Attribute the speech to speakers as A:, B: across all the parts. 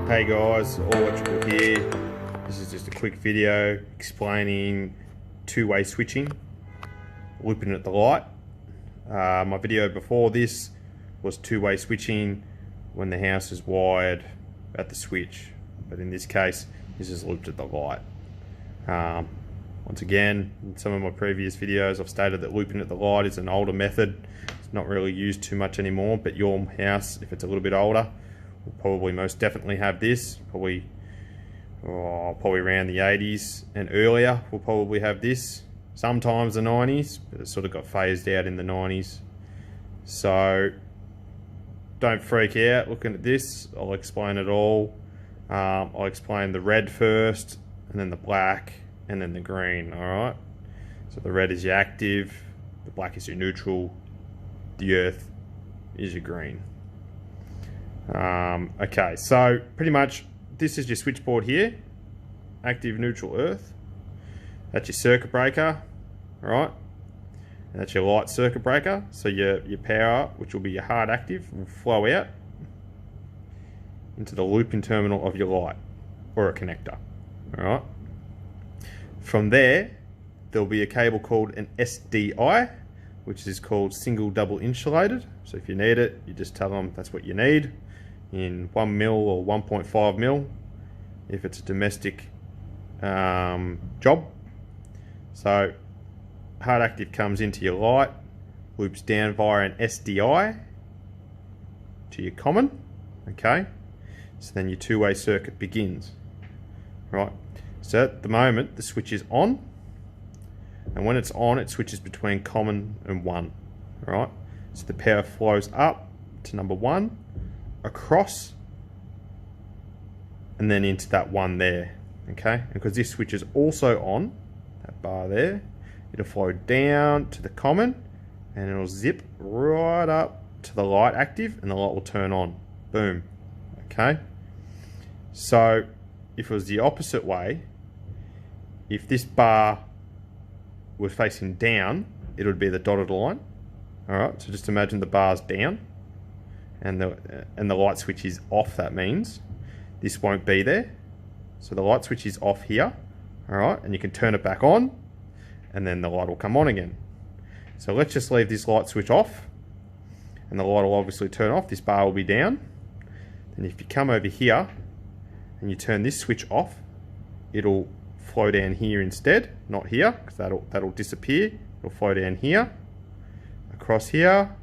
A: Hey guys, All Electrical here. This is just a quick video explaining two-way switching, looping at the light. My video before this was two-way switching when the house is wired at the switch, but in this case this is looped at the light. Once again, in some of my previous videos I've stated that looping at the light is an older method. It's not really used too much anymore, but your house, if it's a little bit older, will probably most definitely have this. Probably around the 80s and earlier will probably have this. Sometimes the 90s, but it sort of got phased out in the 90s. So don't freak out looking at this. I'll explain it all. I'll explain the red first, and then the black, and then the green. Alright, so the red is your active, the black is your neutral, the earth is your green. Okay, so pretty much this is your switchboard here, active, neutral, earth. That's your circuit breaker, alright, and that's your light circuit breaker. So your power, which will be your hard active, will flow out into the looping terminal of your light or a connector. Alright, from there there'll be a cable called an SDI, which is called single double insulated. So if you need it, you just tell them that's what you need in 1 mil or 1.5 mil if it's a domestic job. So hard active comes into your light, loops down via an SDI to your common. Okay, so then your two-way circuit begins. Right, so at the moment the switch is on, and when it's on it switches between common and 1. Right, so the power flows up to number 1, across, and then into that 1 there. Okay, and because this switch is also on, that bar there, it'll flow down to the common and it'll zip right up to the light active, and the light will turn on. Boom. Okay, so if it was the opposite way, if this bar was facing down, it would be the dotted line. Alright, so just imagine the bar's down and the light switch is off. That means this won't be there. So the light switch is off here, alright, and you can turn it back on and then the light will come on again. So let's just leave this light switch off and the light will obviously turn off. This bar will be down. And if you come over here and you turn this switch off, it'll flow down here instead, not here, because that'll disappear. It'll flow down here, across here,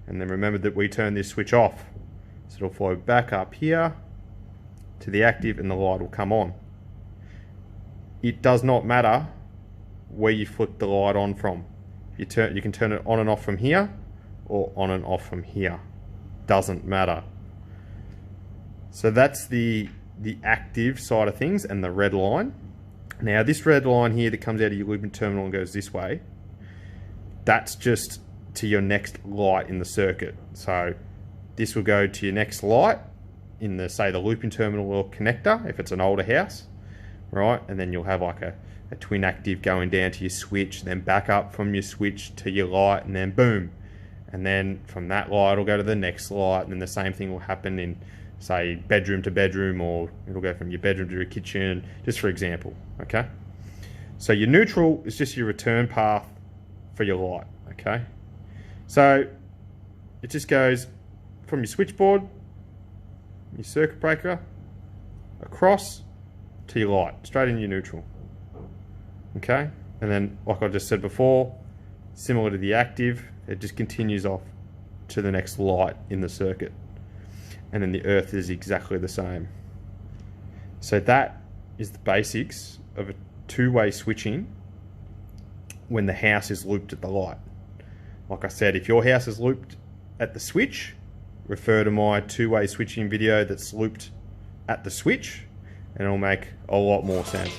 A: and then remember that we turn this switch off, so it'll flow back up here to the active and the light will come on. It does not matter where you flip the light on from. You can turn it on and off from here or on and off from here. Doesn't matter. So that's the active side of things and the red line. Now this red line here that comes out of your looping terminal and goes this way, that's just to your next light in the circuit. So this will go to your next light in the, say, the looping terminal or connector if it's an older house, right? And then you'll have like a twin active going down to your switch, then back up from your switch to your light, and then boom. And then from that light it'll go to the next light, and then the same thing will happen in, say, bedroom to bedroom, or it'll go from your bedroom to your kitchen, just for example. Okay, so your neutral is just your return path for your light. Okay, so it just goes from your switchboard, your circuit breaker, across to your light, straight in your neutral. Okay, and then like I just said before, similar to the active, it just continues off to the next light in the circuit. And then the earth is exactly the same. So that is the basics of a two-way switching when the house is looped at the light. Like I said, if your house is looped at the switch, refer to my two-way switching video that's looped at the switch, and it'll make a lot more sense.